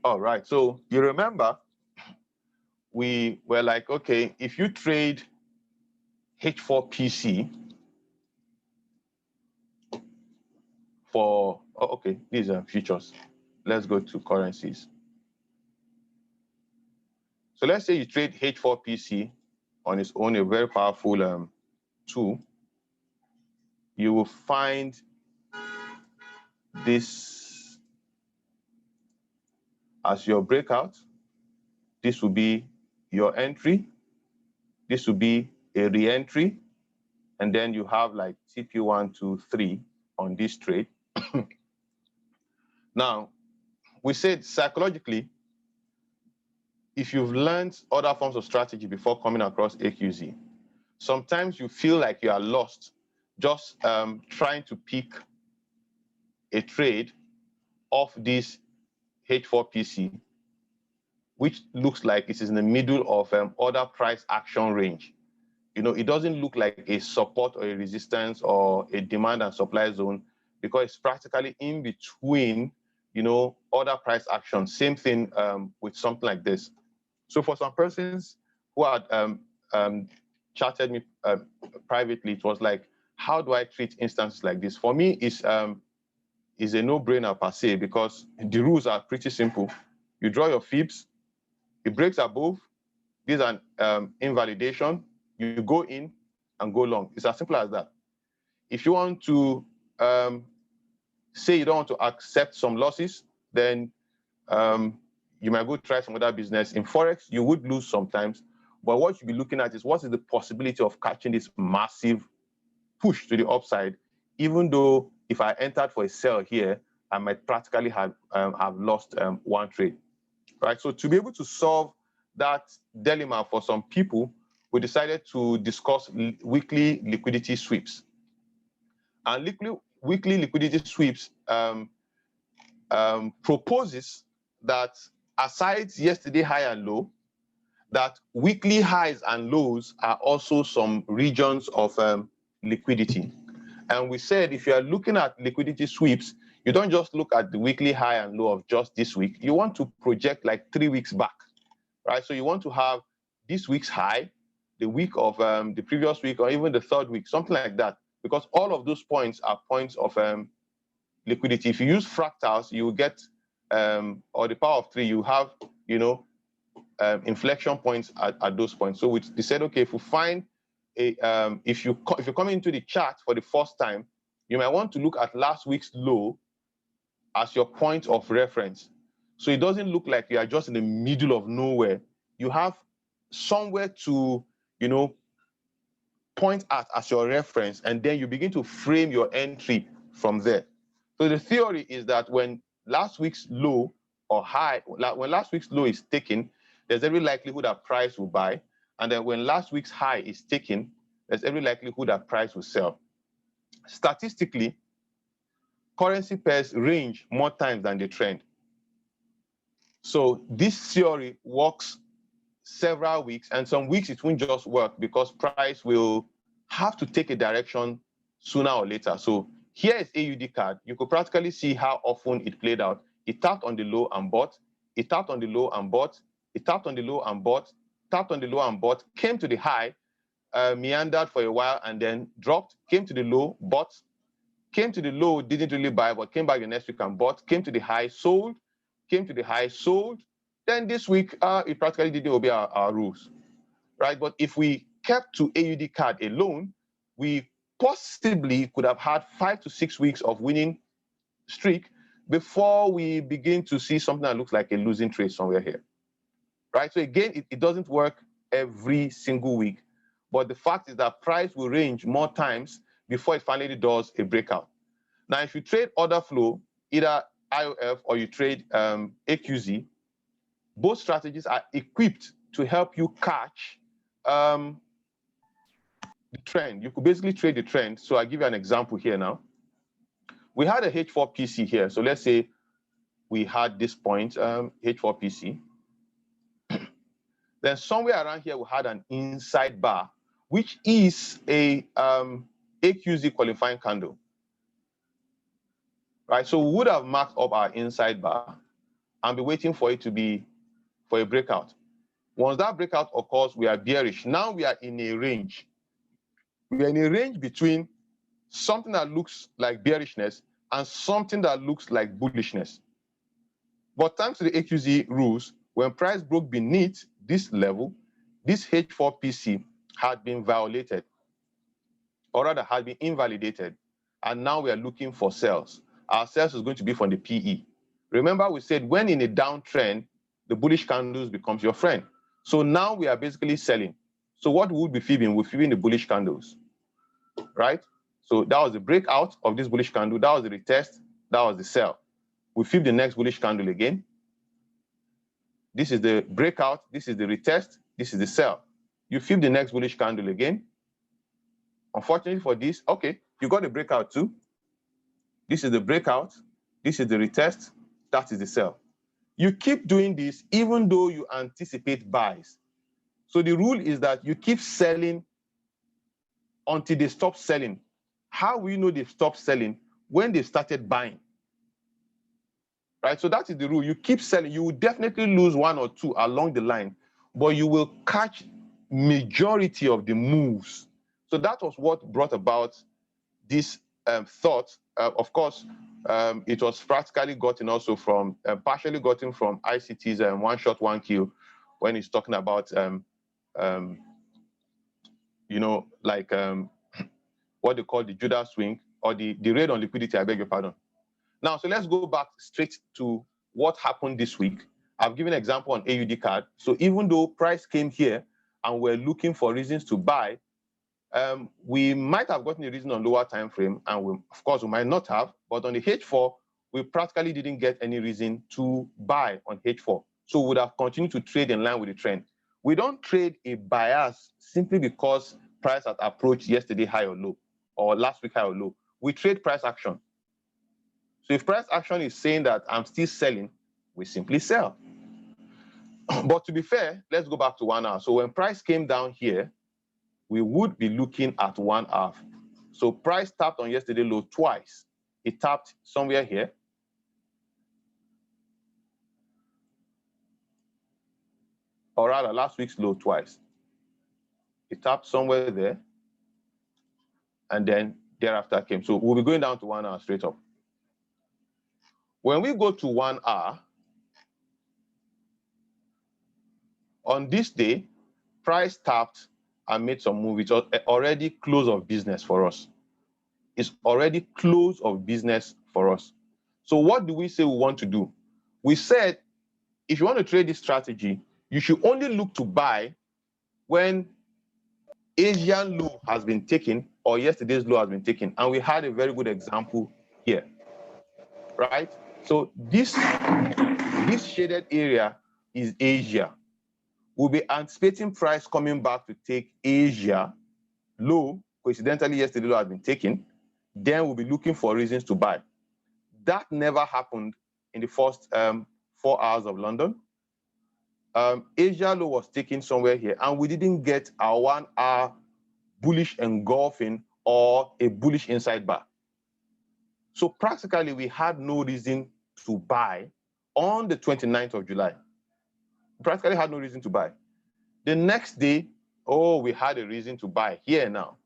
All right. So you remember we were like, okay, if you trade H4PC for, oh, okay, these are futures. Let's go to currencies. So let's say you trade H4PC on its own, a very powerful tool. You will find this as your breakout. This will be your entry. This will be a re-entry. And then you have like TP1, 2, 3 on this trade. Now, we said psychologically, if you've learned other forms of strategy before coming across AQZ, sometimes you feel like you are lost just trying to pick a trade off this H4PC, which looks like it is in the middle of other price action range. You know, it doesn't look like a support or a resistance or a demand and supply zone, because it's practically in between, you know, other price actions. Same thing with something like this. So for some persons who had chatted me privately, it was like, how do I treat instances like this? For me, it's a no-brainer per se, because the rules are pretty simple. You draw your fibs, it breaks above, these are invalidation, you go in and go long. It's as simple as that. If you want to say you don't want to accept some losses, then you might go try some other business. In Forex, you would lose sometimes, but what you'll be looking at is what is the possibility of catching this massive push to the upside, even though if I entered for a sell here, I might practically have lost one trade, right? So to be able to solve that dilemma for some people, we decided to discuss weekly liquidity sweeps. And weekly liquidity sweeps proposes that aside yesterday high and low, that weekly highs and lows are also some regions of liquidity. And we said if you are looking at liquidity sweeps, you don't just look at the weekly high and low of just this week. You want to project like 3 weeks back, right? So you want to have this week's high, the week of the previous week, or even the third week, something like that, because all of those points are points of liquidity. If you use fractals, you will get, or the power of 3, you have, you know, inflection points at those points. So we said, okay, if we find a, if you come into the chart for the first time, you might want to look at last week's low as your point of reference. So it doesn't look like you are just in the middle of nowhere. You have somewhere to, you know, point at as your reference, and then you begin to frame your entry from there. So the theory is that when last week's low or high, when last week's low is taken, there's every likelihood that price will buy. And then when last week's high is taken, there's every likelihood that price will sell. Statistically, currency pairs range more times than the trend. So this theory works several weeks, and some weeks it won't just work because price will have to take a direction sooner or later. So here is AUD card. You could practically see how often it played out. It tapped on the low and bought, it tapped on the low and bought, it tapped on the low and bought, tapped on the low and bought, came to the high, meandered for a while and then dropped, came to the low, bought, came to the low, didn't really buy, but came back the next week and bought, came to the high, sold, came to the high, sold. Then this week, it practically didn't obey our rules, right? But if we kept to AUD card alone, we possibly could have had 5 to 6 weeks of winning streak before we begin to see something that looks like a losing trade somewhere here, right? So again, it doesn't work every single week, but the fact is that price will range more times before it finally does a breakout. Now, if you trade order flow, either IOF or you trade AQZ, both strategies are equipped to help you catch the trend. You could basically trade the trend. So I'll give you an example here now. We had a H4PC here. So let's say we had this point, H4PC. Then somewhere around here, we had an inside bar, which is a AQZ qualifying candle, right? So we would have marked up our inside bar. and be waiting for it to be for a breakout. Once that breakout occurs, we are bearish. Now we are in a range. We are in a range between something that looks like bearishness and something that looks like bullishness. But thanks to the AQZ rules, when price broke beneath this level, this H4PC had been violated, or rather had been invalidated, and now we are looking for sells. Our sells is going to be from the PE. Remember, we said when in a downtrend, the bullish candles becomes your friend. So now we are basically selling. So what would be fibbing? We're fibbing the bullish candles, right? So that was the breakout of this bullish candle. That was the retest. That was the sell. We fib the next bullish candle again. This is the breakout. This is the retest. This is the sell. You fib the next bullish candle again. Unfortunately for this, okay, you got the breakout too. This is the breakout. This is the retest. That is the sell. You keep doing this even though you anticipate buys. So the rule is that you keep selling until they stop selling. How will you know they've stopped selling? When they started buying. Right? So that is the rule. You keep selling. You will definitely lose one or two along the line, but you will catch majority of the moves. So that was what brought about this thought. Of course, it was practically gotten also from, partially gotten from ICT's one shot, one kill, when he's talking about, you know, like what they call the Judas swing, or the raid on liquidity, I beg your pardon. Now, so let's go back straight to what happened this week. I've given an example on AUD card. So even though price came here and we're looking for reasons to buy, we might have gotten a reason on lower time frame, and we, of course, we might not have, but on the H4, we practically didn't get any reason to buy on H4. So we would have continued to trade in line with the trend. We don't trade a bias simply because price had approached yesterday high or low, or last week high or low. We trade price action. So if price action is saying that I'm still selling, we simply sell. But to be fair, let's go back to 1 hour. So when price came down here, we would be looking at 1 hour. So price tapped on yesterday low twice. It tapped somewhere here. Or rather, last week's low twice. It tapped somewhere there. And then thereafter came. So we'll be going down to 1 hour straight up. When we go to 1 hour, on this day, price tapped and made some move. It's already close of business for us. It's already close of business for us. So what do we say we want to do? We said, if you want to trade this strategy, you should only look to buy when Asian low has been taken or yesterday's low has been taken. And we had a very good example here, right? So this shaded area is Asia. We'll be anticipating price coming back to take Asia low. Coincidentally, yesterday low has been taken. Then we'll be looking for reasons to buy. That never happened in the first 4 hours of London. Asia low was taken somewhere here, and we didn't get our 1 hour bullish engulfing or a bullish inside bar. So practically, we had no reason to buy on the 29th of July. Practically had no reason to buy. The next day, oh, we had a reason to buy here now,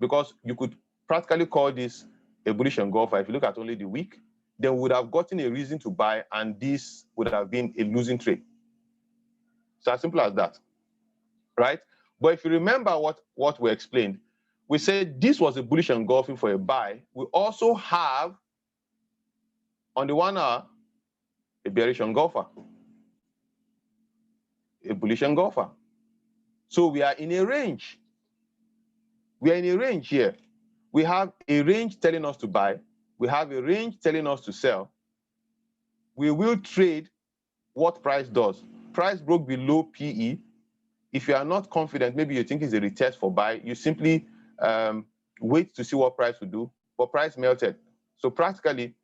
because you could practically call this a bullish engulfer. If you look at only the week, then we would have gotten a reason to buy, and this would have been a losing trade. So as simple as that, right? But if you remember what we explained, we said this was a bullish engulfing for a buy. We also have, on the 1 hour, a bearish engulfer, a bullish engulfer. So we are in a range. We are in a range here. We have a range telling us to buy. We have a range telling us to sell. We will trade what price does. Price broke below PE. If you are not confident, maybe you think it's a retest for buy, you simply wait to see what price will do. But price melted. So practically,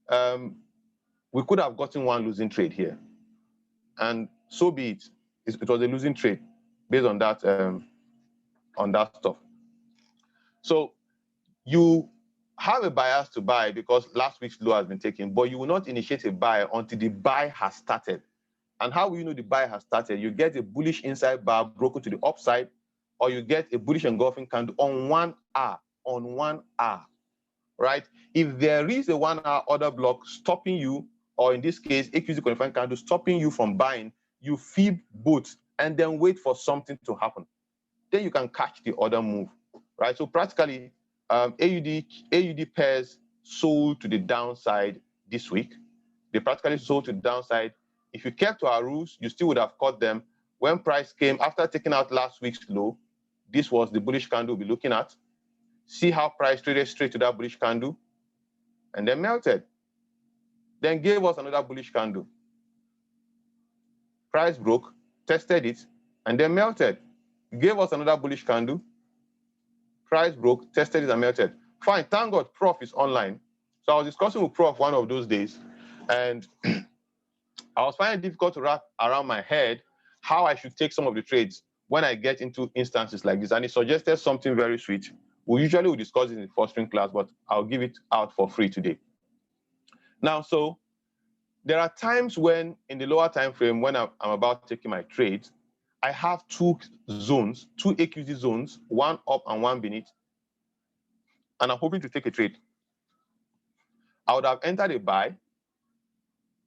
we could have gotten one losing trade here. And so be it. It was a losing trade based on that stuff. So you have a bias to buy because last week's low has been taken, but you will not initiate a buy until the buy has started. And how will you know the buy has started? You get a bullish inside bar broken to the upside, or you get a bullish engulfing candle on 1 hour, right? If there is a 1 hour order block stopping you, or in this case, AQZ qualifying candle stopping you from buying, you fib both and then wait for something to happen. Then you can catch the other move, right? So practically, AUD pairs sold to the downside this week. They practically sold to the downside. If you kept to our rules, you still would have caught them. When price came after taking out last week's low, this was the bullish candle we'll be looking at. See how price traded straight to that bullish candle and then melted. Then gave us another bullish candle. Price broke, tested it, and then melted. Gave us another bullish candle. Price broke, tested it, and melted. Fine, thank God Prof is online. So I was discussing with Prof one of those days, and I was finding it difficult to wrap around my head how I should take some of the trades when I get into instances like this. And he suggested something very sweet. We usually will discuss it in the fostering class, but I'll give it out for free today. Now, so there are times when in the lower time frame, when I'm about taking my trades, I have two zones, two AQZ zones, one up and one beneath, and I'm hoping to take a trade. I would have entered a buy,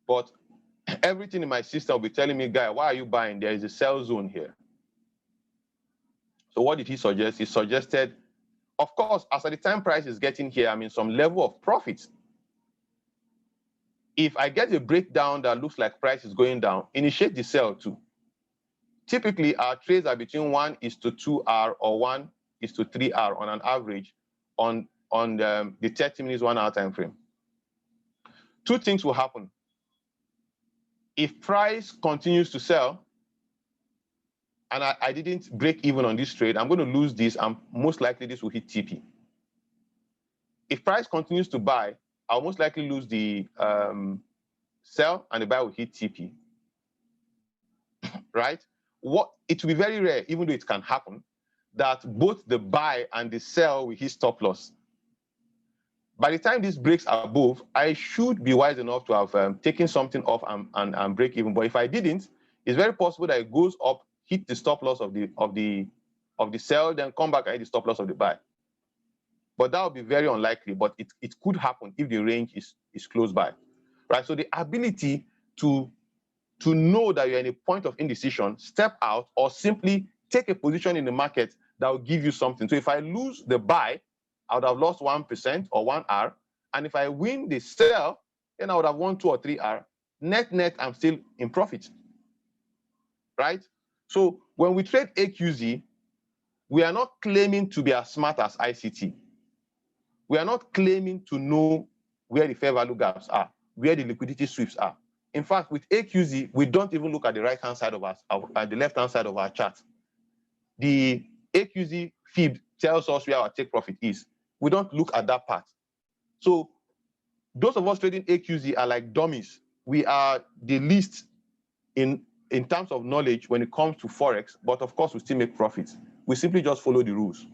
but everything in my system will be telling me, guy, why are you buying? There is a sell zone here. So what did he suggest? He suggested, of course, as at the time price is getting here, I'm in some level of profit. If I get a breakdown that looks like price is going down, initiate the sell too. Typically, our trades are between 1:2R or 1:3R on an average on the 30 minutes, 1 hour time frame. Two things will happen. If price continues to sell, and I didn't break even on this trade, I'm going to lose this, and most likely this will hit TP. If price continues to buy, I'll most likely lose the sell, and the buy will hit TP, right? It will be very rare, even though it can happen, that both the buy and the sell will hit stop loss. By the time this breaks above, I should be wise enough to have taken something off and break even. But if I didn't, it's very possible that it goes up, hit the stop loss of the sell, then come back and hit the stop loss of the buy. But that would be very unlikely. But it could happen if the range is close by, right? So the ability to know that you're in a point of indecision, step out, or simply take a position in the market that will give you something. So if I lose the buy, I would have lost 1% or 1R. And if I win the sell, then I would have won 2 or 3R. Net, I'm still in profit, right? So when we trade AQZ, we are not claiming to be as smart as ICT. We are not claiming to know where the fair value gaps are, where the liquidity sweeps are. In fact, with AQZ, we don't even look at the right-hand side of the left-hand side of our chart. The AQZ fib tells us where our take profit is. We don't look at that part. So those of us trading AQZ are like dummies. We are the least in terms of knowledge when it comes to Forex, but of course we still make profits. We simply just follow the rules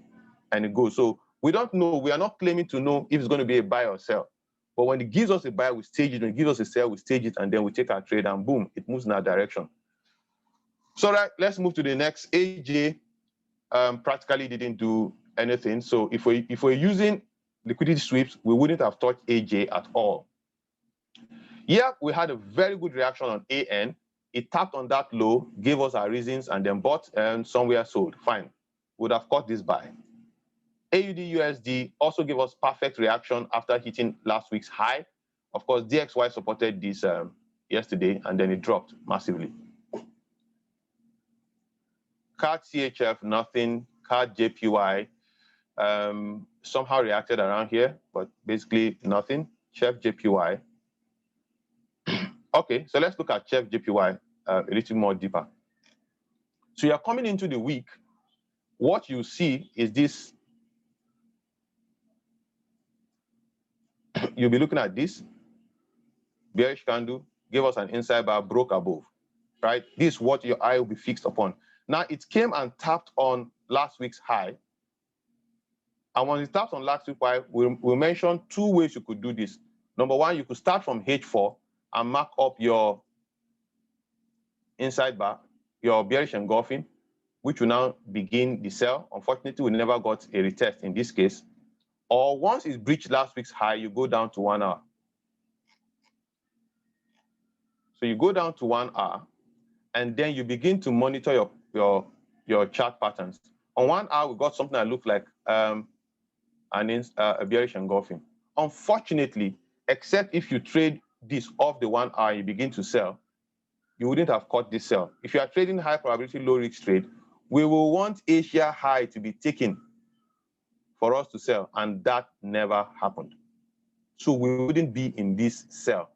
and it goes. So we don't know, we are not claiming to know if it's going to be a buy or sell. But when it gives us a buy, we stage it. When it gives us a sell, we stage it, and then we take our trade, and boom, it moves in our direction. So right, let's move to the next. AJ practically didn't do anything. So if we're using liquidity sweeps, we wouldn't have touched AJ at all. Yeah, we had a very good reaction on AN. It tapped on that low, gave us our reasons, and then bought and somewhere sold. Fine, would have caught this buy. AUD USD also gave us perfect reaction after hitting last week's high. Of course, DXY supported this yesterday, and then it dropped massively. CAD CHF, nothing. CAD JPY somehow reacted around here, but basically nothing. CHF JPY. Okay, so let's look at CHF JPY a little more deeper. So you're coming into the week. What you see is this. You'll be looking at this bearish candle, gave us an inside bar, broke above, right? This is what your eye will be fixed upon. Now, it came and tapped on last week's high, And when you start on last week high, we mentioned two ways you could do this. Number one, you could start from H4 and mark up your inside bar, your bearish engulfing, which will now begin the sell. Unfortunately, we never got a retest in this case. Or once it's breached last week's high, you go down to 1 hour. So you go down to 1 hour, and then you begin to monitor your chart patterns. On 1 hour, we got something that looked like a bearish engulfing. Unfortunately, except if you trade this off the 1 hour, you begin to sell, you wouldn't have caught this sell. If you are trading high probability, low risk trade, we will want Asia high to be taken for us to sell, and that never happened. So we wouldn't be in this sell.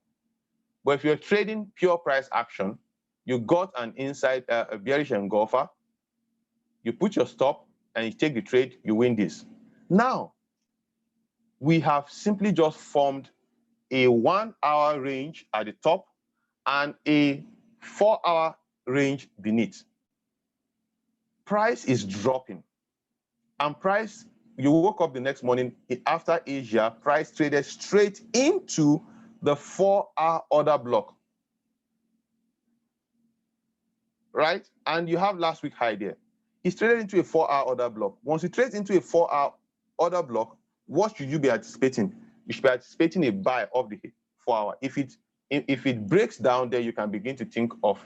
But if you're trading pure price action, you got an inside a bearish engulfer, you put your stop and you take the trade, you win this. Now, we have simply just formed a 1 hour range at the top and a 4 hour range beneath. Price is dropping, and price, you woke up the next morning after Asia, price traded straight into the 4 hour order block, right? And you have last week high there. It's traded into a 4 hour order block. Once it trades into a 4 hour order block, what should you be anticipating? You should be anticipating a buy of the 4 hour. If it breaks down, then you can begin to think of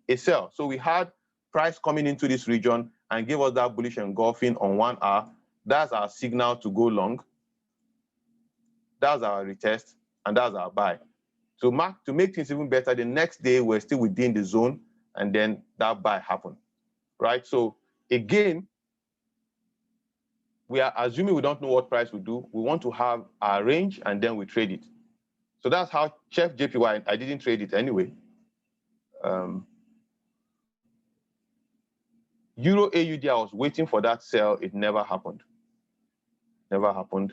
a sell. So we had price coming into this region and gave us that bullish engulfing on 1 hour. That's our signal to go long. That's our retest, and that's our buy. So to make things even better, the next day we're still within the zone, and then that buy happened, right? So again, we are assuming we don't know what price will do. We want to have our range, and then we trade it. So that's how Chef JPY, I didn't trade it anyway. Euro AUD, I was waiting for that sell. It never happened. Never happened.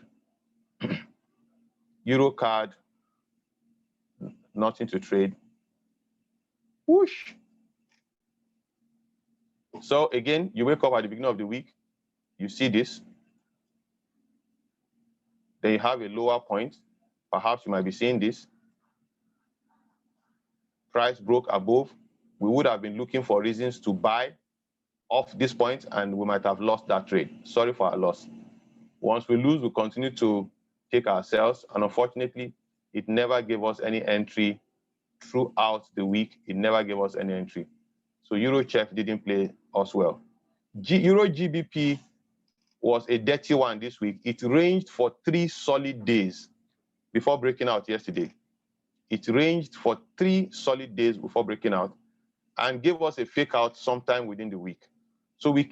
Euro card, nothing to trade. Whoosh. So again, you wake up at the beginning of the week, you see this. Then you have a lower point. Perhaps you might be seeing this. Price broke above. We would have been looking for reasons to buy off this point, and we might have lost that trade. Sorry for our loss. Once we lose, we continue to take our sales, and unfortunately, it never gave us any entry throughout the week. It never gave us any entry. So Euro Chef didn't play us well. Euro GBP was a dirty one this week. It ranged for 3 solid days before breaking out yesterday. It ranged for 3 solid days before breaking out and gave us a fake out sometime within the week. So we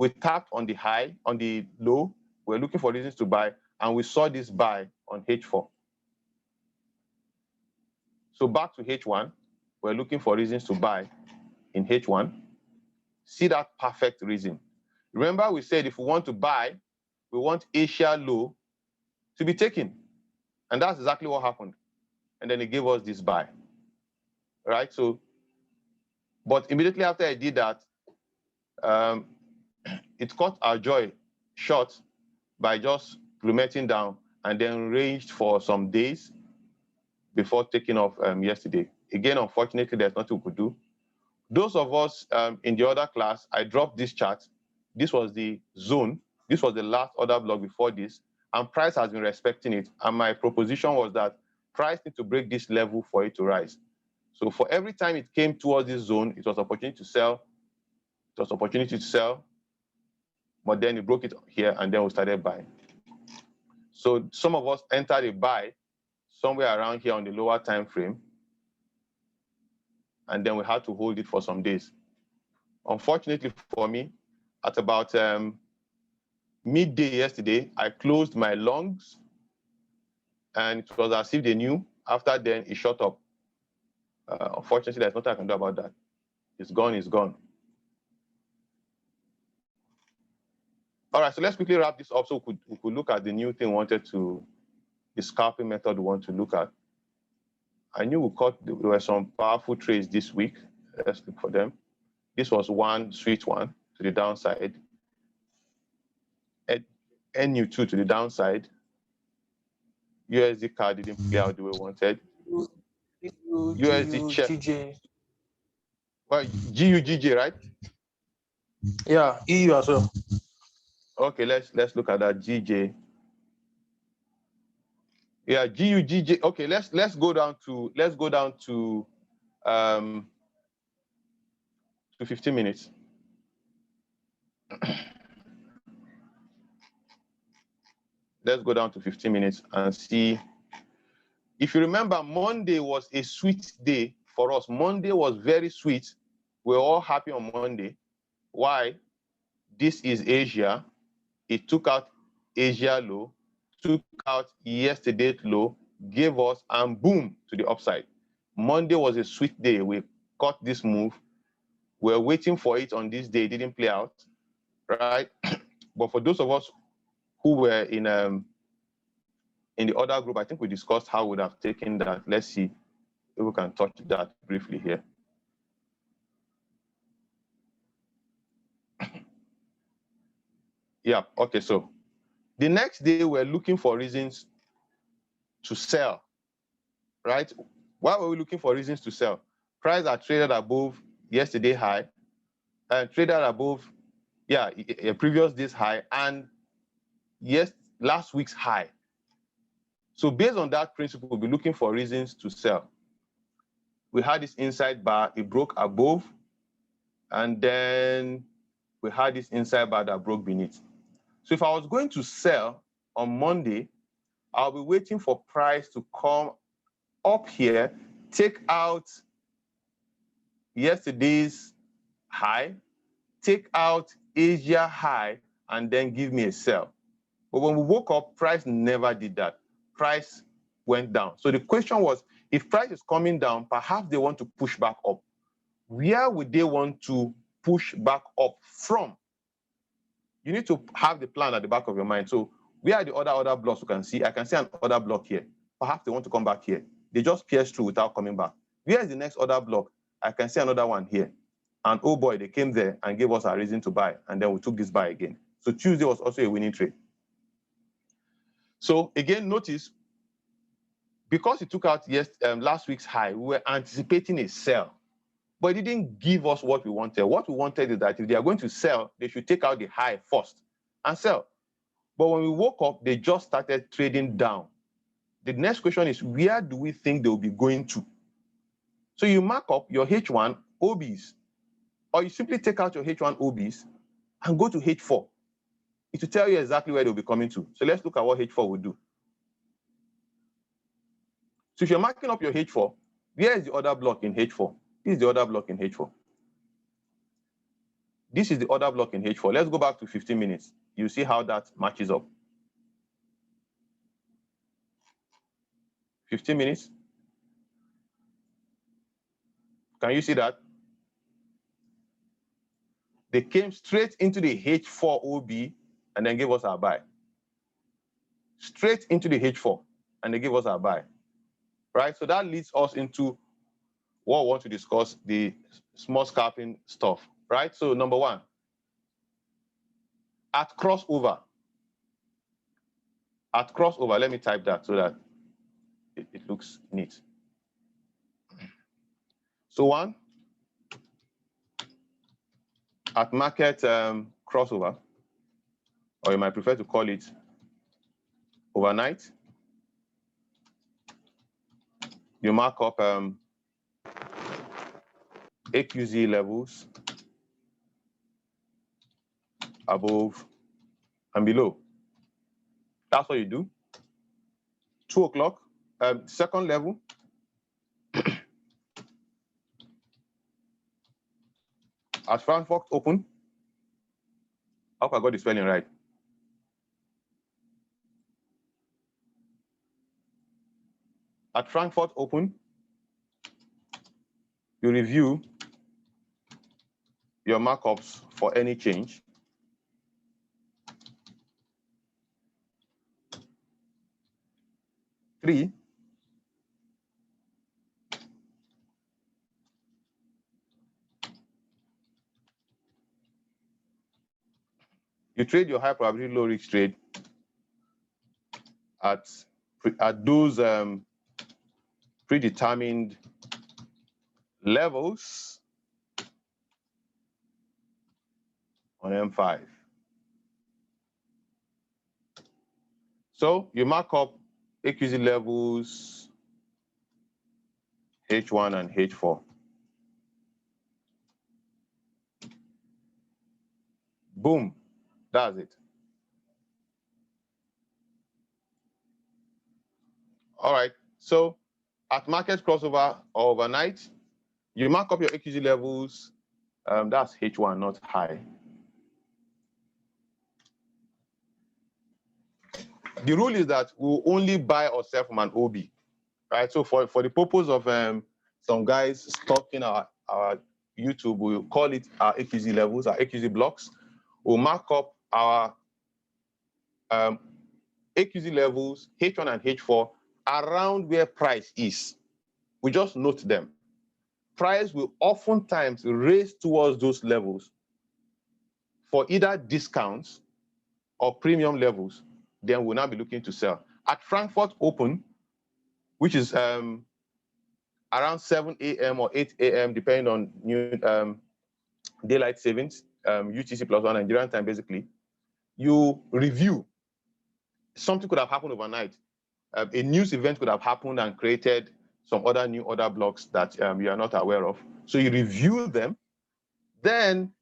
tapped on the high, on the low. We're looking for reasons to buy, and we saw this buy on H4. So back to H1, we're looking for reasons to buy in H1. See that perfect reason. Remember, we said if we want to buy, we want Asia low to be taken. And that's exactly what happened. And then it gave us this buy, right? So, but immediately after I did that, it caught our joy short by just plummeting down and then ranged for some days before taking off yesterday. Again, unfortunately, there's nothing we could do. Those of us in the other class, I dropped this chart. This was the zone. This was the last order block before this, and price has been respecting it. And my proposition was that price needs to break this level for it to rise. So for every time it came towards this zone, it was opportunity to sell. It was opportunity to sell, but then it broke it here, and then we started buying. So some of us entered a buy somewhere around here on the lower time frame, and then we had to hold it for some days. Unfortunately for me, at about midday yesterday, I closed my longs, and it was as if they knew. After then, it shot up. Unfortunately, there's nothing I can do about that. It's gone, it's gone. All right, so let's quickly wrap this up so we could look at the new thing we wanted to, the scalping method we want to look at. I knew there were some powerful trades this week. Let's look for them. This was one sweet one to the downside. NU2 to the downside. USD card didn't play out the way we wanted. USD check. GJ. Well, GUGJ, right? Yeah, EU as well. Okay, let's look at that GJ. Yeah, GUGJ. Okay, let's go down to 15 minutes. Let's go down to 15 minutes and see. If you remember, Monday was a sweet day for us. Monday was very sweet. We're all happy on Monday. Why? This is Asia. It took out Asia low, took out yesterday's low, gave us, and boom, to the upside. Monday was a sweet day. We caught this move. We're waiting for it on this day. It didn't play out, right? But for those of us who were in the other group, I think we discussed how we would have taken that. Let's see if we can touch that briefly here. Yeah, okay, so the next day we're looking for reasons to sell, right? Why were we looking for reasons to sell? Price are traded above yesterday high, and traded above, a previous day's high, and yes, last week's high. So based on that principle, we'll be looking for reasons to sell. We had this inside bar, it broke above, and then we had this inside bar that broke beneath. So if I was going to sell on Monday, I'll be waiting for price to come up here, take out yesterday's high, take out Asia high, and then give me a sell. But when we woke up, price never did that. Price went down. So the question was, if price is coming down, perhaps they want to push back up. Where would they want to push back up from? You need to have the plan at the back of your mind. So where are the other blocks you can see? I can see an other block here. Perhaps they want to come back here. They just pierced through without coming back. Where is the next other block? I can see another one here. And oh boy, they came there and gave us a reason to buy. And then we took this buy again. So Tuesday was also a winning trade. So again, notice, because it took out last week's high, we were anticipating a sell. But it didn't give us what we wanted. What we wanted is that if they are going to sell, they should take out the high first and sell. But when we woke up, they just started trading down. The next question is, where do we think they will be going to? So you mark up your H1 OBs, or you simply take out your H1 OBs and go to H4. It will tell you exactly where they'll be coming to. So let's look at what H4 will do. So if you're marking up your H4, where is the other block in H4? This is the other block in H4. This is the other block in H4. Let's go back to 15 minutes. You see how that matches up. 15 minutes. Can you see that? They came straight into the H4 OB and then gave us our buy. Straight into the H4 and they gave us our buy. Right? So that leads us into what we want to discuss, the small scalping stuff. Right? So number one, at crossover, let me type that so that it looks neat. So one, at market crossover, or you might prefer to call it overnight, you mark up AQZ levels above and below. That's what you do. 2 o'clock, second level. At Frankfurt open, I hope I got the spelling right. At Frankfurt open, you review your markups for any change. Three, You trade your high probability, low risk trade at those predetermined levels on M5. So you mark up AQZ levels H1 and H4. Boom, that's it. All right, so at market crossover or overnight, you mark up your AQZ levels, that's H1, not high. The rule is that we'll only buy or sell from an OB, right? So for the purpose of some guys stalking our YouTube, we'll call it our AQZ levels, our AQZ blocks. We'll mark up our AQZ levels, H1 and H4, around where price is. We just note them. Price will oftentimes race towards those levels for either discounts or premium levels. Then we'll now be looking to sell. At Frankfurt Open, which is around 7 a.m. or 8 a.m., depending on new daylight savings, UTC plus 1 Nigerian time, basically, you review. Something could have happened overnight. A news event could have happened and created some other new order blocks that you are not aware of. So you review them, then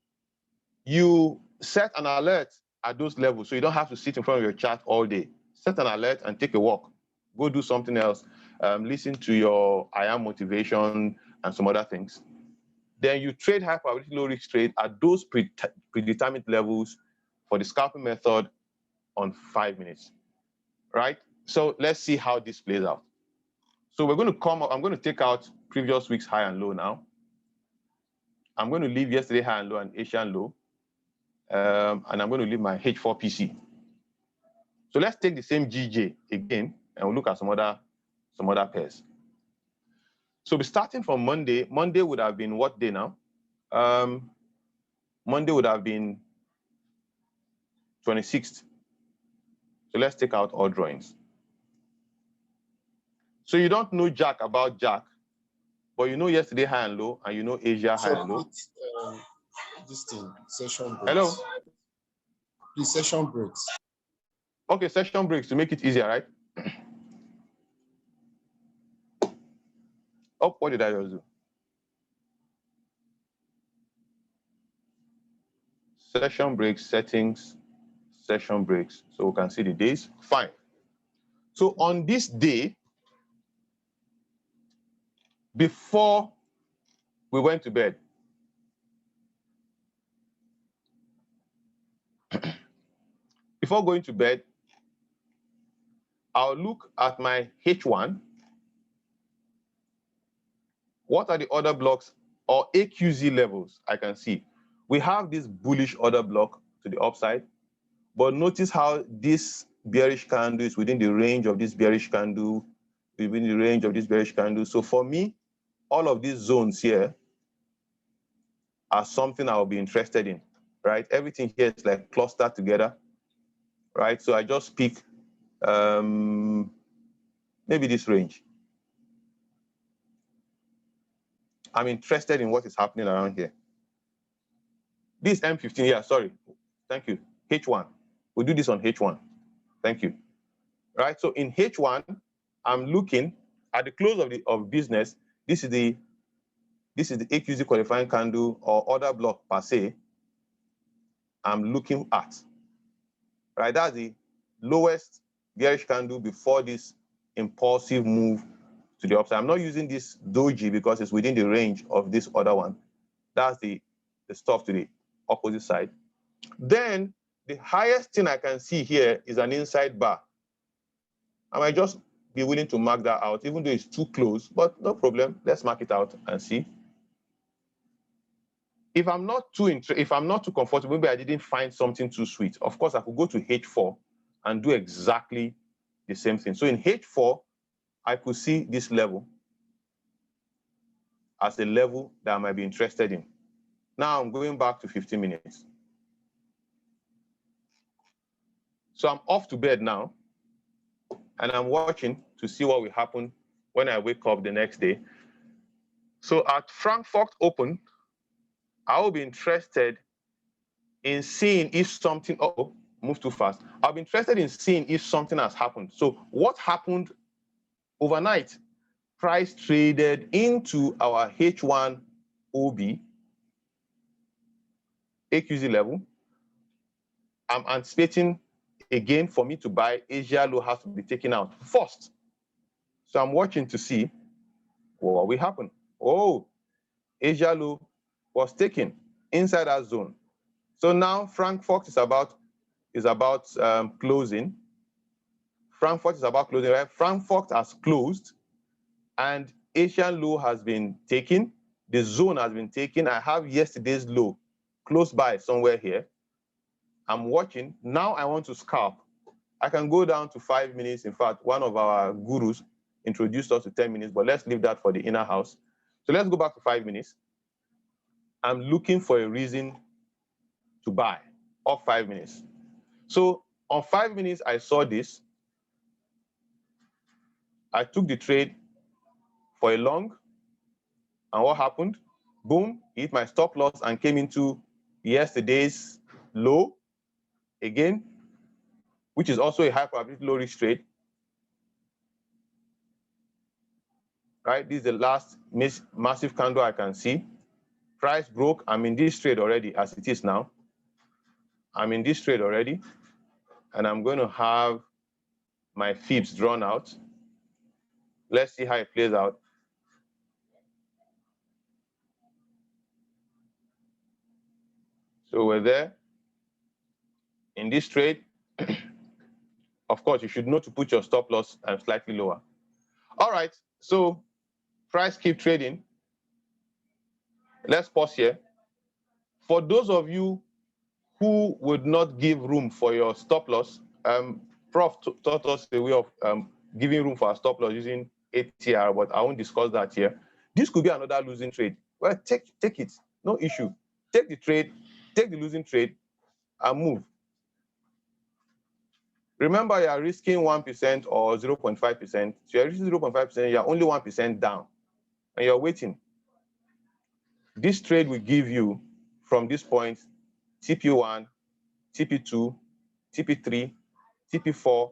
you set an alert at those levels. So you don't have to sit in front of your chart all day. Set an alert and take a walk. Go do something else. Listen to your IAM motivation and some other things. Then you trade high probability, low risk trade at those predetermined levels for the scalping method on 5 minutes, right? So let's see how this plays out. So we're going to come up, I'm going to take out previous week's high and low now. I'm going to leave yesterday high and low and Asian low. And I'm going to leave my H4 PC. So let's take the same GJ again, and we'll look at some other pairs. So we're starting from Monday. Monday would have been what day now? Monday would have been 26th. So let's take out all drawings. So you don't know Jack about Jack, but you know yesterday high and low, and you know Asia high and low. This thing, session breaks. Hello? The session breaks. Okay, session breaks to make it easier, right? Oh, what did I just do? Session breaks, settings, session breaks. So we can see the days. Fine. So on this day, before we went to bed, before going to bed, I'll look at my H1. What are the order blocks or AQZ levels I can see? We have this bullish order block to the upside, but notice how this bearish candle is within the range of this bearish candle, within the range of this bearish candle. So for me, all of these zones here are something I'll be interested in, right? Everything here is like clustered together, right? So I just pick maybe this range. I'm interested in what is happening around here. This M15, yeah, sorry. Thank you. H1. We'll do this on H1. Thank you. Right, so in H1, I'm looking at the close of business. This is the AQZ qualifying candle or order block per se. I'm looking at, right? That's the lowest bearish candle before this impulsive move to the upside. I'm not using this doji because it's within the range of this other one. That's the stuff to the opposite side. Then the highest thing I can see here is an inside bar. I might just be willing to mark that out, even though it's too close, but no problem. Let's mark it out and see. If I'm not too comfortable, maybe I didn't find something too sweet. Of course, I could go to H4 and do exactly the same thing. So in H4, I could see this level as a level that I might be interested in. Now I'm going back to 15 minutes. So I'm off to bed now, and I'm watching to see what will happen when I wake up the next day. So at Frankfurt Open, I will be interested in seeing if something, move too fast. I'll be interested in seeing if something has happened. So what happened overnight? Price traded into our H1 OB AQZ level. I'm anticipating again for me to buy. Asia low has to be taken out first. So I'm watching to see what will happen. Oh, Asia low was taken inside that zone. So now Frankfurt is about closing. Frankfurt is about closing, right? Frankfurt has closed and Asian low has been taken. The zone has been taken. I have yesterday's low close by somewhere here. I'm watching. Now I want to scalp. I can go down to 5 minutes. In fact, one of our gurus introduced us to 10 minutes, but let's leave that for the inner house. So let's go back to 5 minutes. I'm looking for a reason to buy off 5 minutes. So on 5 minutes, I saw this. I took the trade for a long, and what happened? Boom, hit my stop loss and came into yesterday's low again, which is also a high probability low risk trade. Right, this is the last massive candle I can see. Price broke. I'm in this trade already as it is now. I'm in this trade already, and I'm going to have my fibs drawn out. Let's see how it plays out. So we're there in this trade. Of course, you should know to put your stop loss slightly lower. All right, so price keep trading. Let's pause here. For those of you who would not give room for your stop loss, Prof taught us a way of giving room for our stop loss using ATR, but I won't discuss that here. This could be another losing trade. Well, take it, no issue. Take the trade, take the losing trade, and move. Remember, you are risking 1% or 0.5%. So you're risking 0.5%, you're only 1% down, and you're waiting. This trade will give you, from this point, TP1, TP2, TP3, TP4,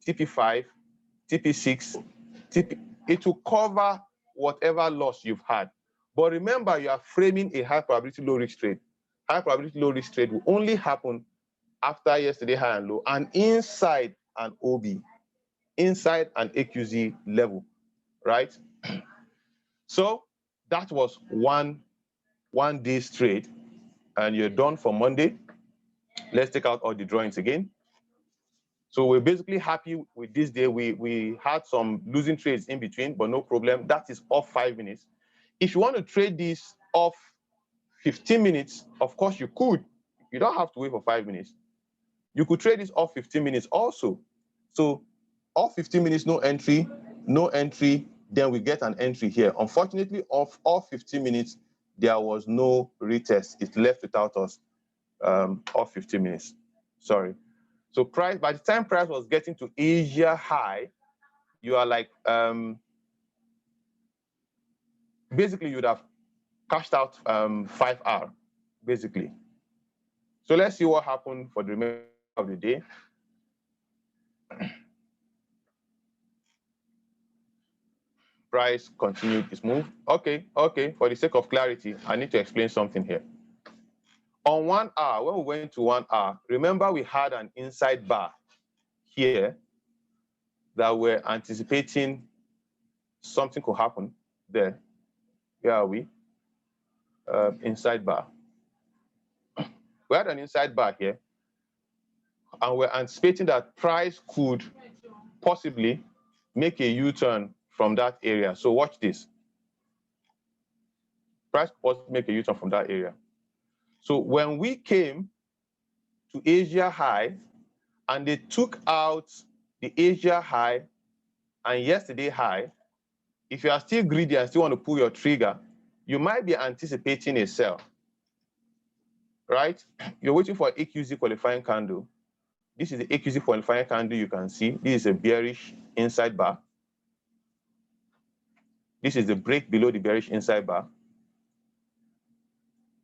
TP5, TP6, it will cover whatever loss you've had. But remember, you are framing a high probability low risk trade. High probability low risk trade will only happen after yesterday high and low and inside an OB, inside an AQZ level, right? So that was one day's trade, and you're done for Monday. Let's take out all the drawings again. So we're basically happy with this day. We had some losing trades in between, but no problem. That is off 5 minutes. If you want to trade this off 15 minutes, of course you could. You don't have to wait for 5 minutes. You could trade this off 15 minutes also. So off 15 minutes, no entry, then we get an entry here. Unfortunately, off 15 minutes, there was no retest. It left without us off 15 minutes. Sorry. So price, by the time price was getting to Asia high, you are like, basically you'd have cashed out 5R, basically. So let's see what happened for the remainder of the day. Price continued its move. Okay, for the sake of clarity, I need to explain something here. On 1 hour, when we went to 1 hour, remember we had an inside bar here that we're anticipating something could happen there. Where are we? Inside bar. We had an inside bar here, and we're anticipating that price could possibly make a U-turn from that area. So watch this. Price could possibly make a U-turn from that area. So when we came to Asia high, and they took out the Asia high and yesterday high, if you are still greedy and still want to pull your trigger, you might be anticipating a sell, right? You're waiting for AQZ qualifying candle. This is the AQZ qualifying candle you can see. This is a bearish inside bar. This is the break below the bearish inside bar.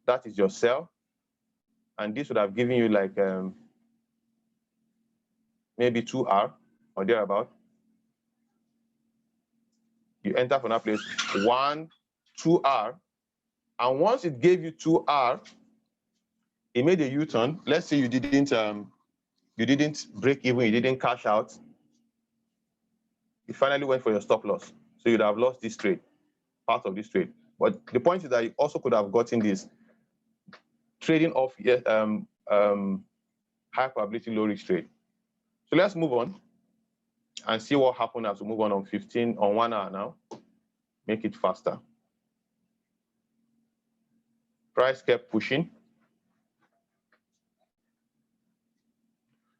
That is your sell. And this would have given you like maybe 2R or thereabout. You enter from that place, 1, 2R. And once it gave you 2R, it made a U-turn. Let's say you didn't break even, you didn't cash out. You finally went for your stop loss. So you'd have lost this trade, part of this trade. But the point is that you also could have gotten this trading off high probability low risk trade. So let's move on and see what happened as we move on 1 hour now. Make it faster. Price kept pushing.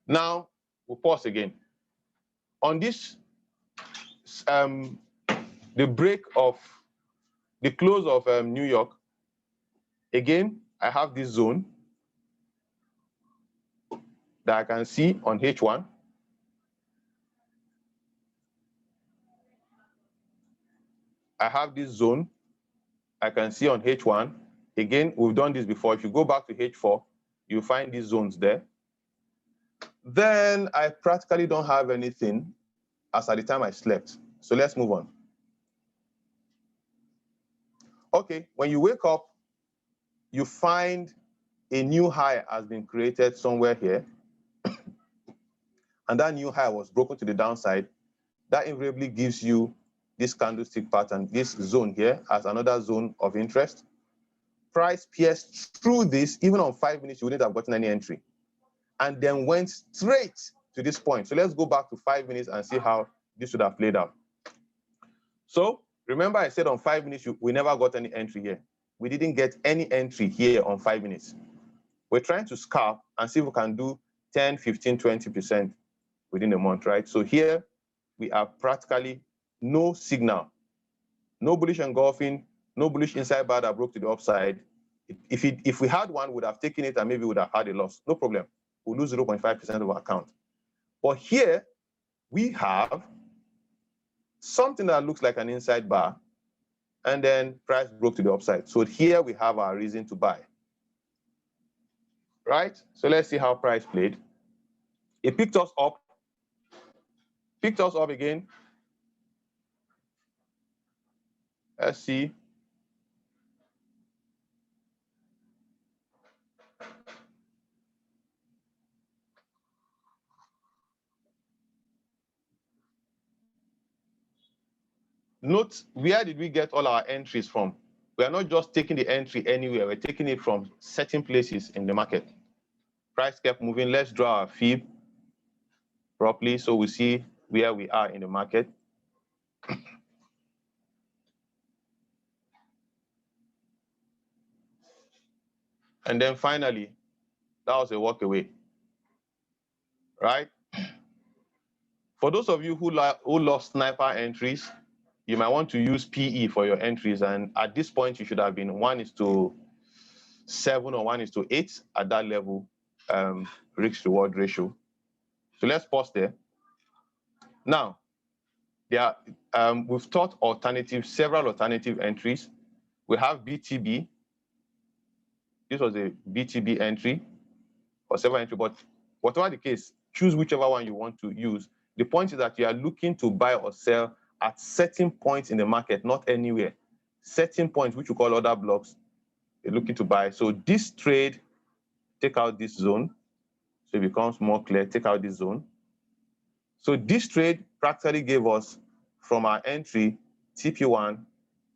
Now we'll pause again. On this, the close of New York, again, I have this zone that I can see on H1. I have this zone I can see on H1. Again, we've done this before. If you go back to H4, you find these zones there. Then I practically don't have anything as at the time I slept. So let's move on. Okay, when you wake up, you find a new high has been created somewhere here. And that new high was broken to the downside. That invariably gives you this candlestick pattern, this zone here as another zone of interest. Price pierced through this, even on 5 minutes, you wouldn't have gotten any entry. And then went straight to this point. So let's go back to 5 minutes and see how this would have played out. So remember I said on 5 minutes, we never got any entry here. We didn't get any entry here on 5 minutes. We're trying to scalp and see if we can do 10, 15, 20% within a month, right? So here we have practically no signal, no bullish engulfing, no bullish inside bar that broke to the upside. If we had one, we would have taken it and maybe would have had a loss. No problem. We'll lose 0.5% of our account. But here we have something that looks like an inside bar, and then price broke to the upside. So here we have our reason to buy. Right? So let's see how price played. It picked us up again. Let's see. Note, where did we get all our entries from? We are not just taking the entry anywhere. We're taking it from certain places in the market. Price kept moving. Let's draw our fib properly so we see where we are in the market. And then finally, that was a walk away, right? For those of you who lost sniper entries, you might want to use PE for your entries. And at this point, you should have been 1:7 or 1:8 at that level, risk reward ratio. So let's pause there. Now, we've taught several alternative entries. We have BTB. This was a BTB entry or several entry, but whatever the case, choose whichever one you want to use. The point is that you are looking to buy or sell at certain points in the market, not anywhere. Certain points, which we call order blocks, you're looking to buy. So this trade, take out this zone. So it becomes more clear, take out this zone. So this trade practically gave us from our entry, TP1,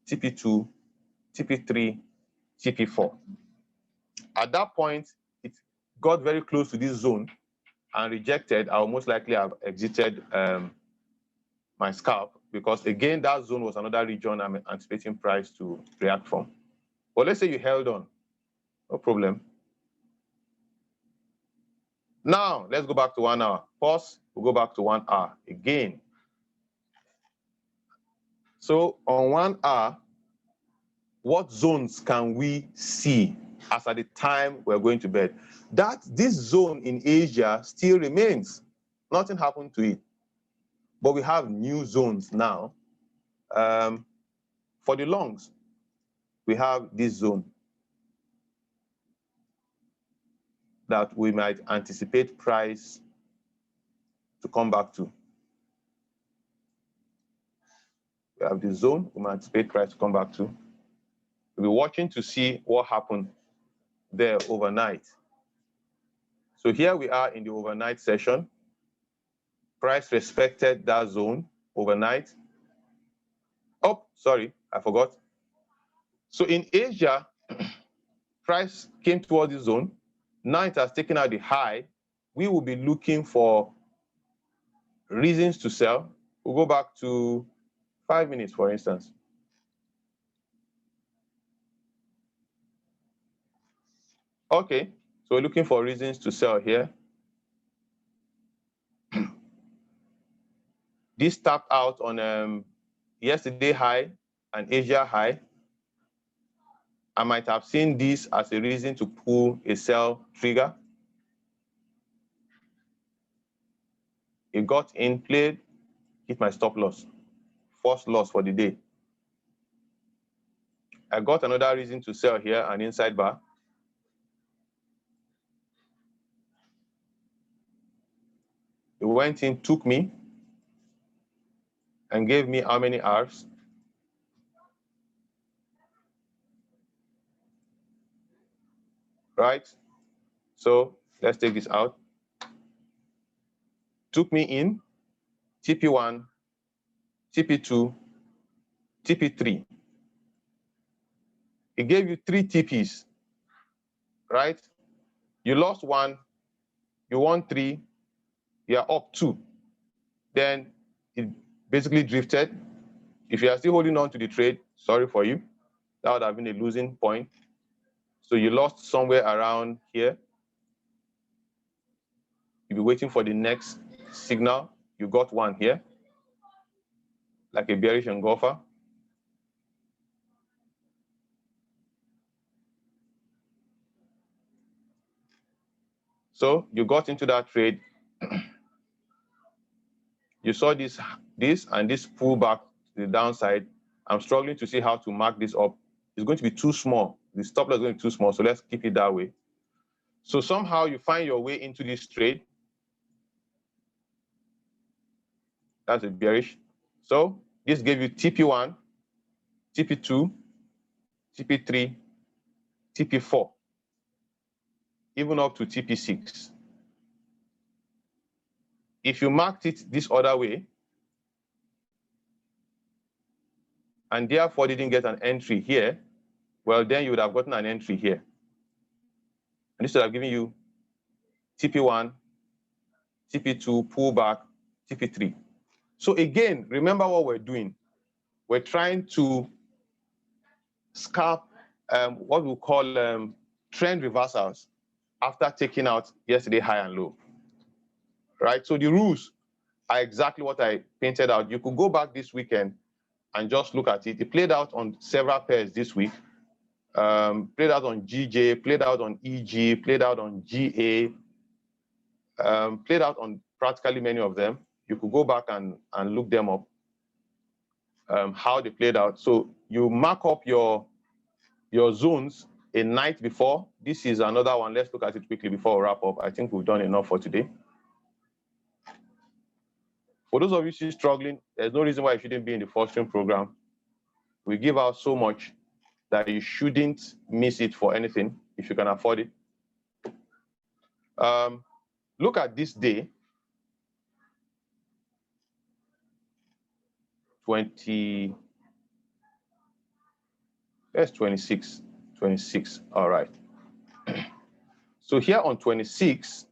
TP2, TP3, TP4. At that point, it got very close to this zone and rejected. I will most likely have exited my scalp because, again, that zone was another region I'm anticipating price to react from. But let's say you held on, no problem. Now, let's go back to 1 hour. Pause, we'll go back to 1 hour again. So on 1 hour, what zones can we see as at the time we're going to bed. This zone in Asia still remains. Nothing happened to it. But we have new zones now. For the longs, we have this zone that we might anticipate price to come back to. We have this zone we might anticipate price to come back to. We'll be watching to see what happened there overnight. So here we are in the overnight session. Price respected that zone overnight. Oh, sorry, I forgot. So in Asia, price came towards the zone. Now it has taken out the high. We will be looking for reasons to sell. We'll go back to 5 minutes, for instance. Okay, so we're looking for reasons to sell here. This tapped out on yesterday high and Asia high. I might have seen this as a reason to pull a sell trigger. It got in, played, hit my stop loss. First loss for the day. I got another reason to sell here, an inside bar. It went in, took me, and gave me how many R's? Right? So let's take this out. Took me in, TP1, TP2, TP3. It gave you 3 TPs, right? You lost 1, you won 3, you're up 2. Then it basically drifted. If you are still holding on to the trade, sorry for you. That would have been a losing point. So you lost somewhere around here. You'll be waiting for the next signal. You got 1 here, like a bearish engulfer. So you got into that trade. You saw this and this pull back to the downside. I'm struggling to see how to mark this up. It's going to be too small. The stop loss is going to be too small, so let's keep it that way. So somehow you find your way into this trade. That's a bearish. So this gave you TP1, TP2, TP3, TP4, even up to TP6. If you marked it this other way, and therefore didn't get an entry here, well, then you would have gotten an entry here. And this would have given you TP1, TP2, pullback, TP3. So again, remember what we're doing. We're trying to scalp what we call trend reversals after taking out yesterday high and low, right? So the rules are exactly what I painted out. You could go back this weekend and just look at it. It played out on several pairs this week. Played out on GJ, played out on EG, played out on GA, played out on practically many of them. You could go back and look them up, how they played out. So you mark up your zones a night before. This is another one. Let's look at it quickly before we wrap up. I think we've done enough for today. For those of you still struggling, there's no reason why you shouldn't be in the fostering program. We give out so much that you shouldn't miss it for anything if you can afford it. Look at this day, 26, all right. So here on 26,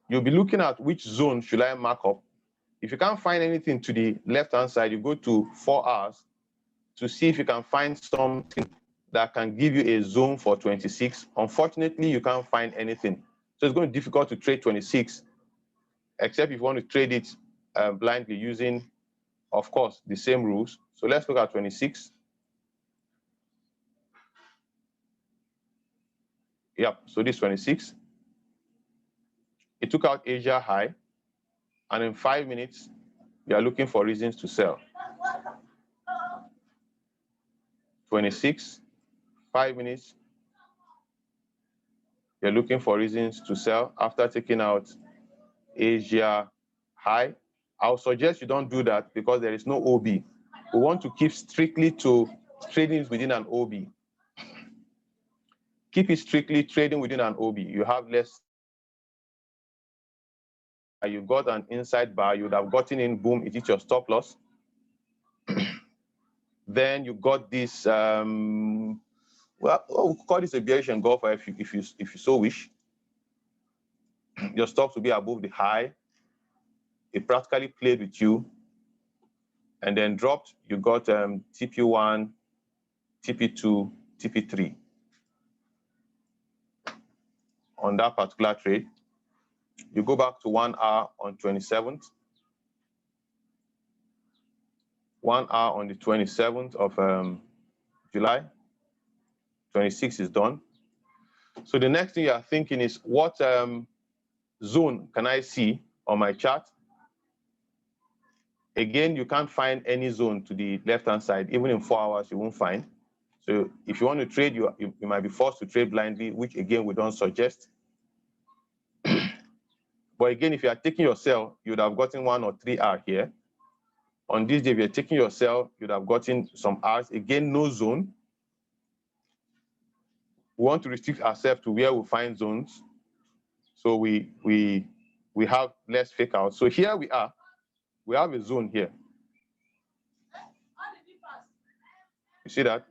you'll be looking at which zone should I mark up. If you can't find anything to the left-hand side, you go to 4 hours to see if you can find something that can give you a zone for 26. Unfortunately, you can't find anything. So it's going to be difficult to trade 26, except if you want to trade it blindly using, of course, the same rules. So let's look at 26. Yep, so this 26. It took out Asia high, and in 5 minutes, you are looking for reasons to sell. 26, 5 minutes, you're looking for reasons to sell after taking out Asia high. I'll suggest you don't do that because there is no OB. We want to keep strictly to trading within an OB. Keep it strictly trading within an OB. You have less. You got an inside bar, you would have gotten in, boom, it hit your stop loss. Then you got this, well, we'll call this a bearish engulfer if you so wish. Your stops will be above the high. It practically played with you and then dropped. You got TP1, TP2, TP3 on that particular trade. You go back to 1 hour on 27th. 1 hour on the 27th of July. 26 is done. So the next thing you are thinking is, what zone can I see on my chart? Again, you can't find any zone to the left-hand side. Even in 4 hours, you won't find. So if you want to trade, you might be forced to trade blindly, which again, we don't suggest. But again, if you are taking your sell, you would have gotten 1 or 3 hours here. On this day, if you're taking your sell, you'd have gotten some hours. Again, no zone. We want to restrict ourselves to where we find zones. So we have less fake out. So here we are. We have a zone here. You see that?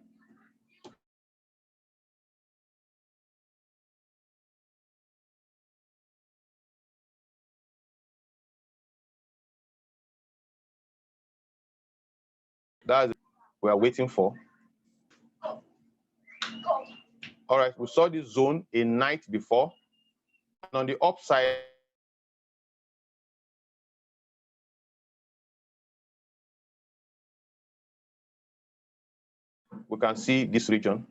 That's what we are waiting for. All right, we saw this zone a night before. And on the upside, we can see this region.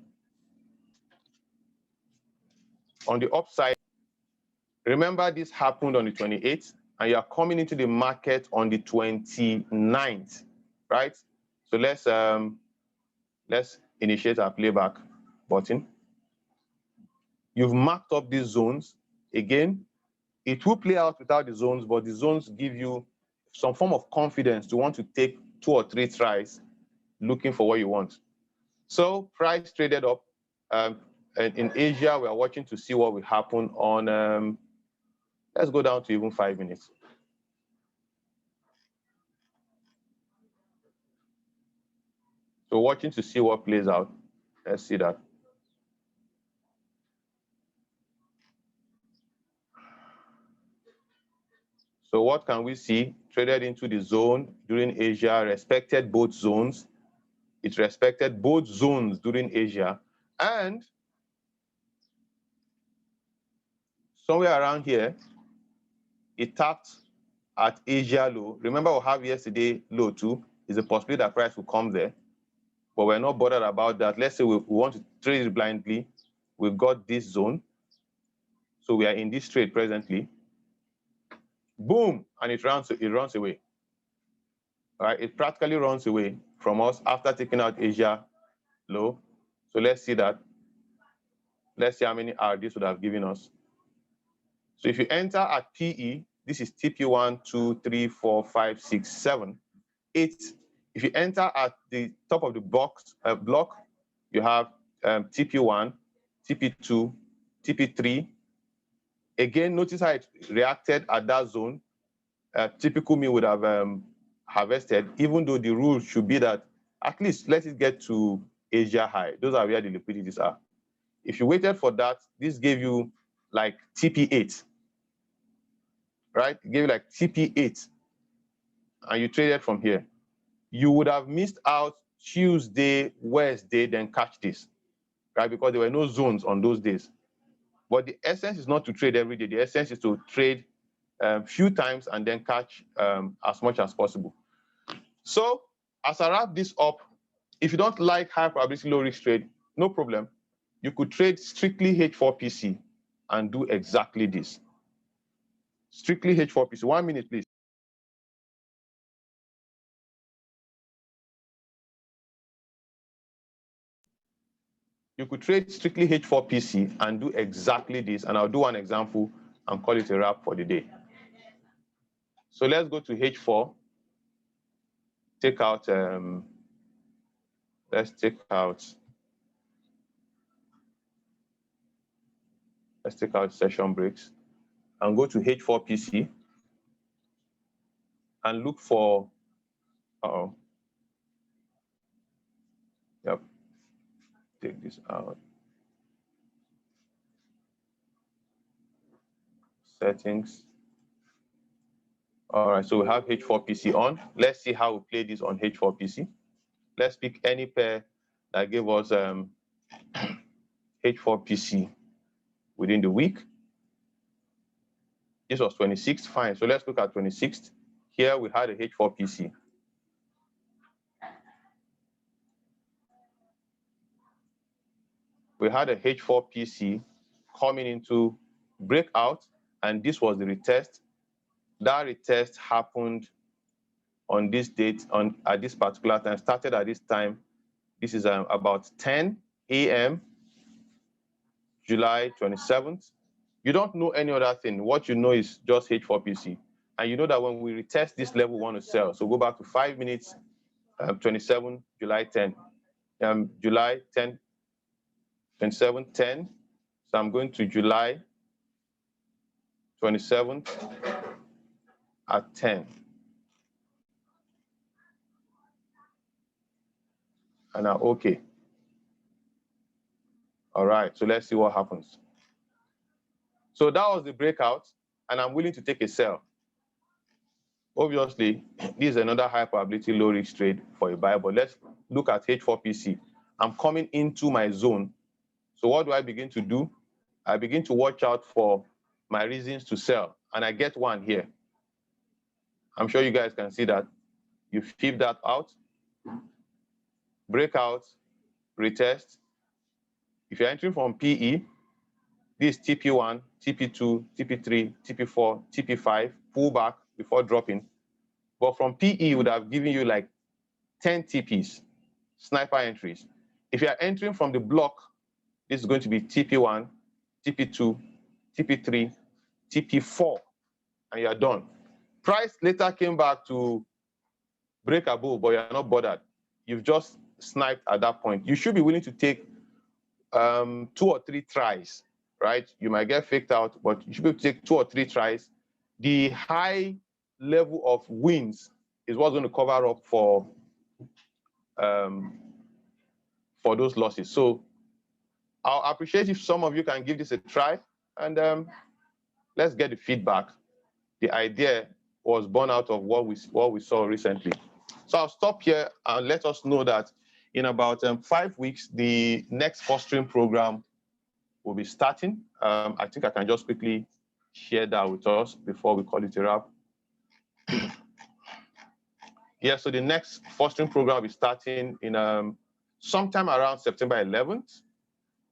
On the upside, remember this happened on the 28th, and you are coming into the market on the 29th, right? So let's initiate our playback button. You've marked up these zones. Again, it will play out without the zones, but the zones give you some form of confidence to want to take 2 or 3 tries looking for what you want. So price traded up. In Asia, we are watching to see what will happen on, let's go down to even 5 minutes. So watching to see what plays out. Let's see that. So what can we see? Traded into the zone during Asia, respected both zones. It respected both zones during Asia. And somewhere around here, it tapped at Asia low. Remember, we have yesterday low too. Is a possibility that price will come there. But we're not bothered about that. Let's say we want to trade it blindly. We've got this zone. So we are in this trade presently. Boom, and it runs away. All right, it practically runs away from us after taking out Asia low. So let's see that. Let's see how many hours this would have given us. So if you enter at PE, this is TP1, 2, 3, 4, 5, 6, 7, 8. If you enter at the top of the box block, you have TP1, TP2, TP3. Again, notice how it reacted at that zone. Typical me would have harvested, even though the rule should be that at least let it get to Asia high. Those are where the liquidities are. If you waited for that, this gave you like TP8, right? It gave you like TP8, and you traded from here. You would have missed out Tuesday, Wednesday, then catch this, right? Because there were no zones on those days. But the essence is not to trade every day. The essence is to trade a few times and then catch as much as possible. So as I wrap this up, if you don't like high probability low risk trade, no problem. You could trade strictly H4PC and do exactly this. Strictly H4PC. 1 minute, please. You could trade strictly H4PC and do exactly this. And I'll do one example and call it a wrap for the day. So let's go to H4. Take out, let's take out session breaks and go to H4PC and look for, yep, take this out. Settings. All right, so we have H4PC on. Let's see how we play this on H4PC. Let's pick any pair that gave us H4PC within the week. This was 26th, fine. So let's look at 26th. Here we had a H4PC. We had a H4PC coming into breakout, and this was the retest. That retest happened on this date, at this particular time, started at this time. This is about 10 a.m., July 27th. You don't know any other thing. What you know is just H4PC. And you know that when we retest this level, we want to sell. So go back to 5 minutes, 27, July 10. July 10, 27, 10. So I'm going to July 27th at 10. And now, okay. All right, so let's see what happens. So that was the breakout, and I'm willing to take a sell. Obviously, this is another high probability, low risk trade for a buy, but let's look at H4PC. I'm coming into my zone. So what do I begin to do? I begin to watch out for my reasons to sell, and I get one here. I'm sure you guys can see that. You flip that out, breakout, retest. If you're entering from PE, this TP1, TP2, TP3, TP4, TP5, pull back before dropping. But from PE, would have given you like 10 TPs, sniper entries. If you are entering from the block, this is going to be TP1, TP2, TP3, TP4, and you are done. Price later came back to break above, but you're not bothered. You've just sniped at that point. You should be willing to take 2 or 3 tries, right? You might get faked out, but you should be able to take 2 or 3 tries. The high level of wins is what's going to cover up for those losses. So I'll appreciate if some of you can give this a try, and let's get the feedback. The idea was born out of what we saw recently. So I'll stop here and let us know that in about 5 weeks, the next fostering program will be starting. I think I can just quickly share that with us before we call it a wrap. Yeah, so the next fostering program will be starting in sometime around September 11th.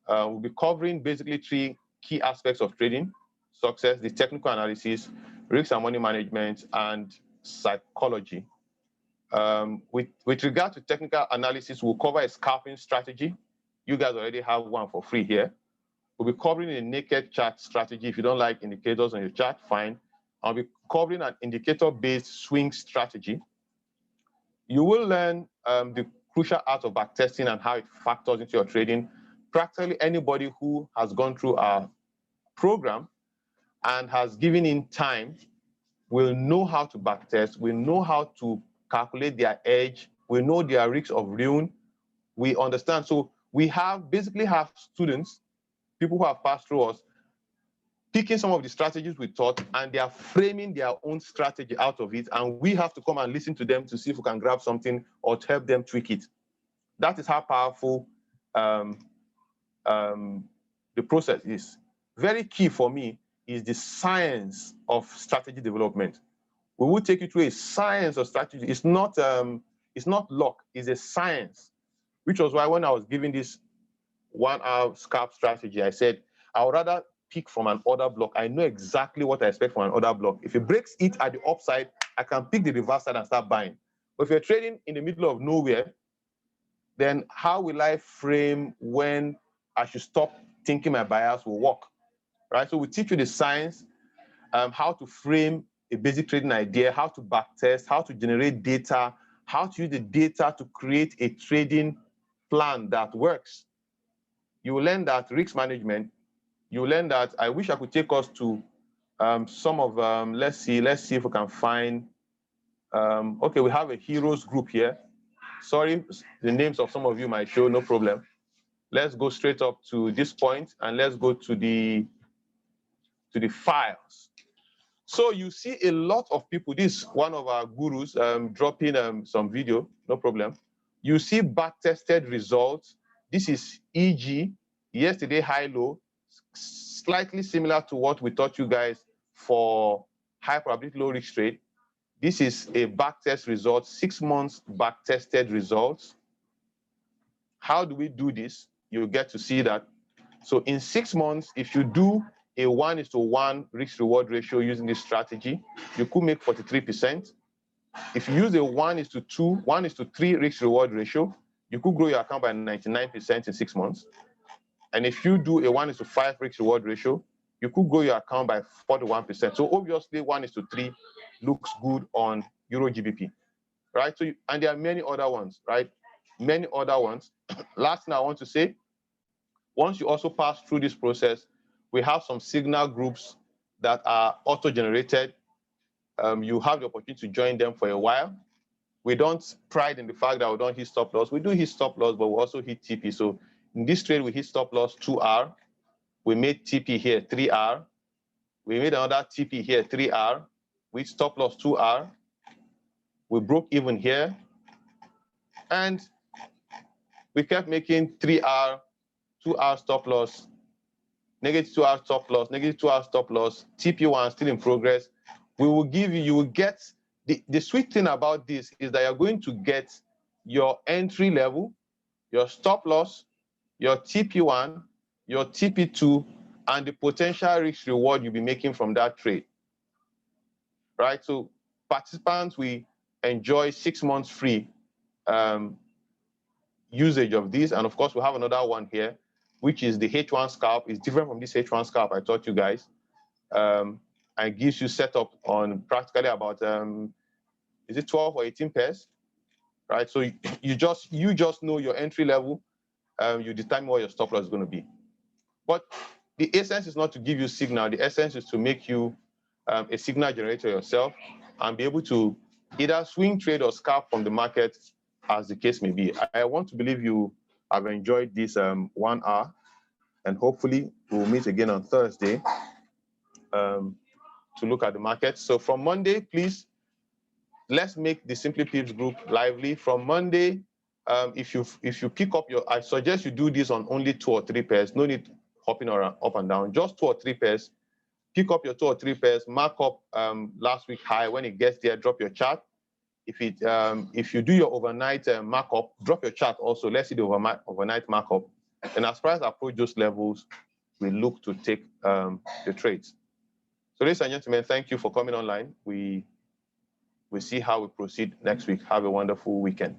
We'll be covering basically 3 key aspects of trading success: the technical analysis, risk and money management, and psychology. With regard to technical analysis, we'll cover a scalping strategy. You guys already have one for free here. We'll be covering a naked chart strategy. If you don't like indicators on your chart, fine. I'll be covering an indicator-based swing strategy. You will learn the crucial art of backtesting and how it factors into your trading. Practically anybody who has gone through our program and has given in time will know how to backtest, will know how to calculate their edge, we know their risks of ruin, we understand. So we basically have students, people who have passed through us, picking some of the strategies we taught, and they are framing their own strategy out of it, and we have to come and listen to them to see if we can grab something or to help them tweak it. That is how powerful the process is. Very key for me is the science of strategy development. We will take you through a science of strategy. It's not luck, it's a science, which was why when I was giving this 1 hour scalp strategy, I said I would rather pick from an order block. I know exactly what I expect from an order block. If it breaks it at the upside, I can pick the reverse side and start buying. But if you're trading in the middle of nowhere, then how will I frame when I should stop thinking my buyers will work, right? So we teach you the science, how to frame a basic trading idea, how to backtest, how to generate data, how to use the data to create a trading plan that works. You will learn that risk management. You will learn that. I wish I could take us to some of, let's see if we can find, okay, we have a heroes group here. Sorry, the names of some of you might show, no problem. Let's go straight up to this point and let's go to the files. So you see a lot of people, this is one of our gurus dropping some video, no problem. You see back-tested results. This is EG, yesterday high-low, slightly similar to what we taught you guys for high probability low risk trade. This is a backtest result, 6 months back-tested results. How do we do this? You'll get to see that. So in 6 months, if you do a 1:1 risk-reward ratio using this strategy, you could make 43%. If you use a 1:2, 1:3 risk-reward ratio, you could grow your account by 99% in 6 months. And if you do a 1:5 risk-reward ratio, you could grow your account by 41%. So obviously 1:3 looks good on Euro GBP, right? So and there are many other ones, right? Many other ones. Last thing I want to say, once you also pass through this process, we have some signal groups that are auto-generated. You have the opportunity to join them for a while. We don't pride in the fact that we don't hit stop loss. We do hit stop loss, but we also hit TP. So in this trade, we hit stop loss 2R. We made TP here 3R. We made another TP here 3R. We stop loss 2R. We broke even here. And we kept making 3R, 2R stop loss, negative 2R stop loss, negative 2R stop loss, TP1 still in progress. We will give you, you will get, the sweet thing about this is that you're going to get your entry level, your stop loss, your TP1, your TP2, and the potential risk reward you'll be making from that trade, right? So participants, we enjoy 6 months free usage of this. And of course, we have another one here, which is the H1 scalp. It's different from this H1 scalp I taught you guys. And gives you setup on practically about, is it 12 or 18 pairs, right? So you just know your entry level, you determine what your stop loss is going to be. But the essence is not to give you signal. The essence is to make you a signal generator yourself and be able to either swing trade or scalp from the market, as the case may be. I want to believe you have enjoyed this 1 hour, and hopefully we'll meet again on Thursday to look at the market. So from Monday, please, let's make the SimplyPips group lively. From Monday, if you pick up I suggest you do this on only 2 or 3 pairs. No need hopping around up and down. Just 2 or 3 pairs. Pick up your 2 or 3 pairs. Mark up last week high. When it gets there, drop your chart. If you do your overnight markup, drop your chart also. Let's see the overnight markup. And as price approach those levels, we look to take the trades. So ladies and gentlemen, thank you for coming online. We see how we proceed next week. Have a wonderful weekend.